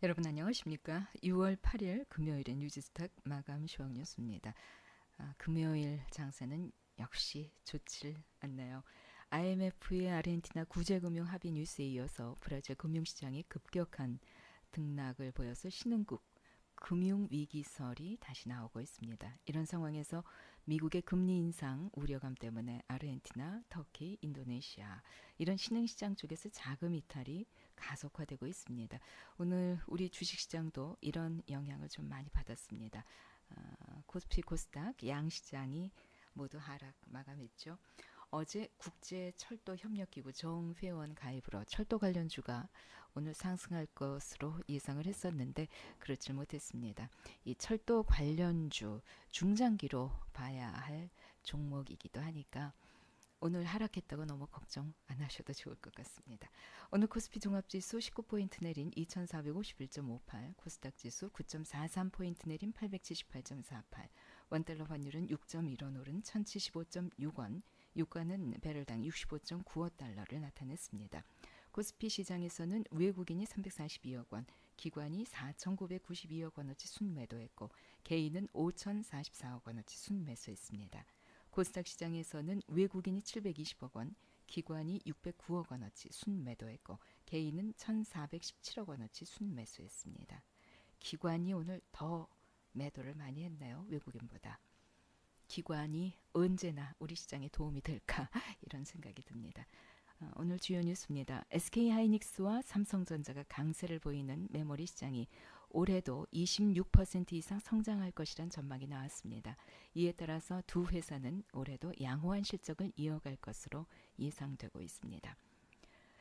여러분 안녕하십니까? 6월 8일 금요일의 뉴지스탁 마감 시황 뉴스입니다. 금요일 장세는 역시 좋질 않나요? IMF의 아르헨티나 구제금융 합의 뉴스에 이어서 브라질 금융시장이 급격한 등락을 보여서 신흥국 금융위기설이 다시 나오고 있습니다. 이런 상황에서 미국의 금리 인상 우려감 때문에 아르헨티나, 터키, 인도네시아 이런 신흥시장 쪽에서 자금 이탈이 가속화되고 있습니다. 오늘 우리 주식시장도 이런 영향을 좀 많이 받았습니다. 코스피, 코스닥 양시장이 모두 하락 마감했죠. 어제 국제철도협력기구 정회원 가입으로 철도 관련주가 오늘 상승할 것으로 예상을 했었는데 그렇지 못했습니다. 이 철도 관련주 중장기로 봐야 할 종목이기도 하니까 오늘 하락했다고 너무 걱정 안 하셔도 좋을 것 같습니다. 오늘 코스피 종합지수 19포인트 내린 2451.58, 코스닥 지수 9.43포인트 내린 878.48, 원달러 환율은 6.1원 오른 1075.6원, 유가는 배럴당 65.95달러를 나타냈습니다. 코스피 시장에서는 외국인이 342억 원, 기관이 4,992억 원어치 순매도했고 개인은 5,044억 원어치 순매수했습니다. 코스닥 시장에서는 외국인이 720억 원, 기관이 609억 원어치 순매도했고 개인은 1,417억 원어치 순매수했습니다. 기관이 오늘 더 매도를 많이 했네요. 외국인보다. 기관이 언제나 우리 시장에 도움이 될까 이런 생각이 듭니다. 오늘 주요 뉴스입니다. SK하이닉스와 삼성전자가 강세를 보이는 메모리 시장이 올해도 26% 이상 성장할 것이란 전망이 나왔습니다. 이에 따라서 두 회사는 올해도 양호한 실적을 이어갈 것으로 예상되고 있습니다.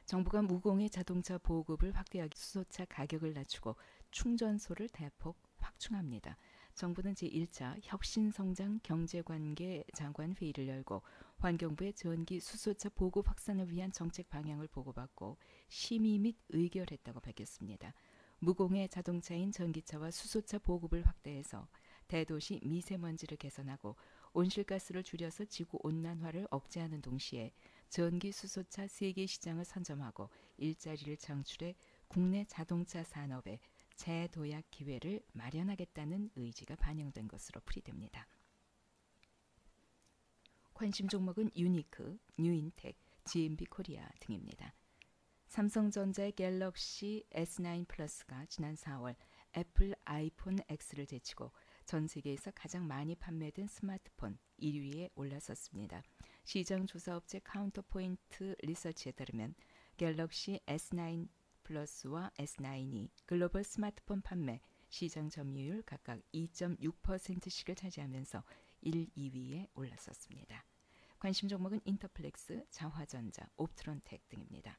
정부가 무공해 자동차 보급을 확대하기 수소차 가격을 낮추고 충전소를 대폭 확충합니다. 정부는 제1차 혁신성장 경제관계 장관 회의를 열고 환경부의 전기 수소차 보급 확산을 위한 정책 방향을 보고받고 심의 및 의결했다고 밝혔습니다. 무공해 자동차인 전기차와 수소차 보급을 확대해서 대도시 미세먼지를 개선하고 온실가스를 줄여서 지구온난화를 억제하는 동시에 전기 수소차 세계 시장을 선점하고 일자리를 창출해 국내 자동차 산업에 재도약 기회를 마련하겠다는 의지가 반영된 것으로 풀이됩니다. 관심 종목은 유니크, 뉴인텍, GMB 코리아 등입니다. 삼성전자의 갤럭시 S9 플러스가 지난 4월 애플 아이폰 X를 제치고 전 세계에서 가장 많이 판매된 스마트폰 1위에 올라섰습니다. 시장 조사업체 카운터포인트 리서치에 따르면 갤럭시 S9 플러스와 S9이 글로벌 스마트폰 판매 시장 점유율 각각 2.6%씩을 차지하면서 1, 2위에 올라섰습니다. 관심 종목은 인터플렉스, 자화전자, 옵트론텍 등입니다.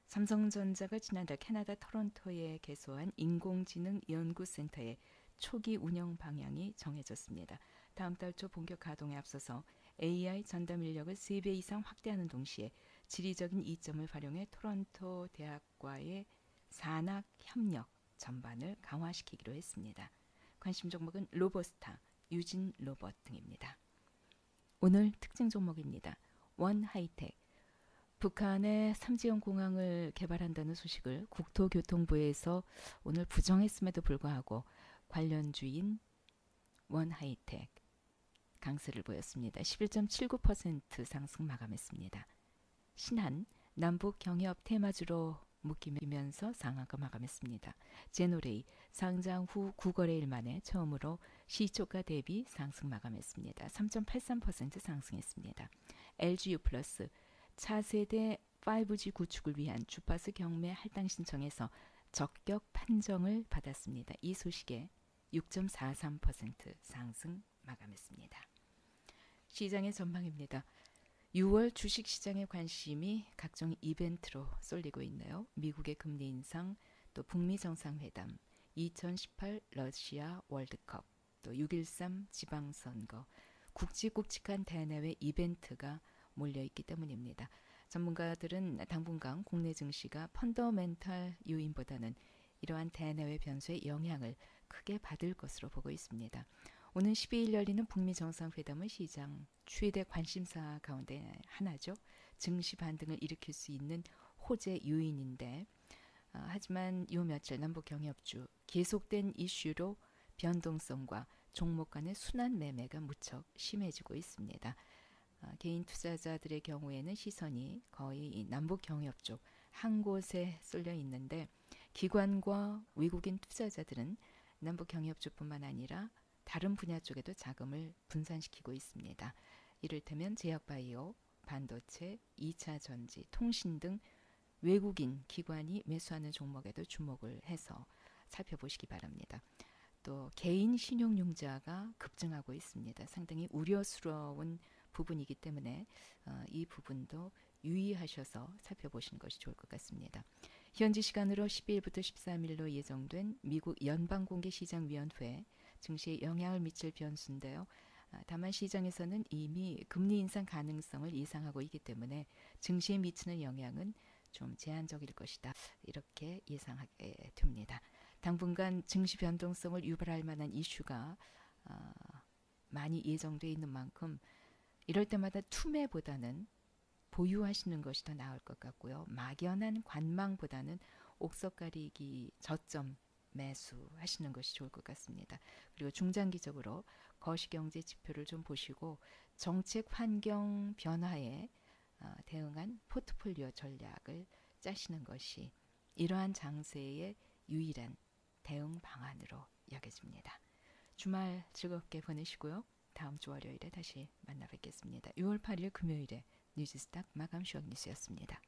삼성전자가 지난달 캐나다 토론토에 개소한 인공지능 연구센터의 초기 운영 방향이 정해졌습니다. 다음 달 초 본격 가동에 앞서서 AI 전담 인력을 3배 이상 확대하는 동시에 지리적인 이점을 활용해 토론토 대학과의 산학 협력 전반을 강화시키기로 했습니다. 관심 종목은 로보스타, 유진 로봇 등입니다. 오늘 특징 종목입니다. 원하이텍. 북한의 삼지연 공항을 개발한다는 소식을 국토교통부에서 오늘 부정했음에도 불구하고 관련주인 원하이텍 강세를 보였습니다. 11.79% 상승 마감했습니다. 신한 남북 경협 테마주로 묶이면서 상한가 마감했습니다. 제노레이 상장 후 9거래일 만에 처음으로 시초가 대비 상승 마감했습니다. 3.83% 상승했습니다. LGU 플러스 차세대 5G 구축을 위한 주파수 경매 할당 신청에서 적격 판정을 받았습니다. 이 소식에 6.43% 상승 마감했습니다. 시장의 전망입니다. 6월 주식시장의 관심이 각종 이벤트로 쏠리고 있네요. 미국의 금리 인상, 또 북미 정상회담, 2018 러시아 월드컵, 또 6.13 지방선거, 굵직굵직한 대내외 이벤트가 몰려있기 때문입니다. 전문가들은 당분간 국내 증시가 펀더멘탈 요인보다는 이러한 대내외 변수의 영향을 크게 받을 것으로 보고 있습니다. 오는 12일 열리는 북미 정상회담은 시장 최대 관심사 가운데 하나죠. 증시 반등을 일으킬 수 있는 호재 요인인데 하지만 요 며칠 남북 경협주 계속된 이슈로 변동성과 종목 간의 순환 매매가 무척 심해지고 있습니다. 개인 투자자들의 경우에는 시선이 거의 이 남북 경협 쪽 한 곳에 쏠려 있는데 기관과 외국인 투자자들은 남북 경협 쪽뿐만 아니라 다른 분야 쪽에도 자금을 분산시키고 있습니다. 이를테면 제약바이오, 반도체, 2차 전지, 통신 등 외국인 기관이 매수하는 종목에도 주목을 해서 살펴보시기 바랍니다. 또 개인 신용융자가 급증하고 있습니다. 상당히 우려스러운 부분이기 때문에 이 부분도 유의하셔서 살펴보시는 것이 좋을 것 같습니다. 현지 시간으로 12일부터 13일로 예정된 미국 연방공개시장위원회 증시에 영향을 미칠 변수인데요. 다만 시장에서는 이미 금리 인상 가능성을 예상하고 있기 때문에 증시에 미치는 영향은 좀 제한적일 것이다. 이렇게 예상하게 됩니다. 당분간 증시 변동성을 유발할 만한 이슈가 많이 예정돼 있는 만큼 이럴 때마다 투매보다는 보유하시는 것이 더 나을 것 같고요. 막연한 관망보다는 옥석 가리기 저점 매수하시는 것이 좋을 것 같습니다. 그리고 중장기적으로 거시경제 지표를 좀 보시고 정책 환경 변화에 대응한 포트폴리오 전략을 짜시는 것이 이러한 장세의 유일한 대응 방안으로 여겨집니다. 주말 즐겁게 보내시고요. 다음 주 월요일에 다시 만나 뵙겠습니다. 6월 8일 금요일에 뉴스스탁 마감 쇼 뉴스였습니다.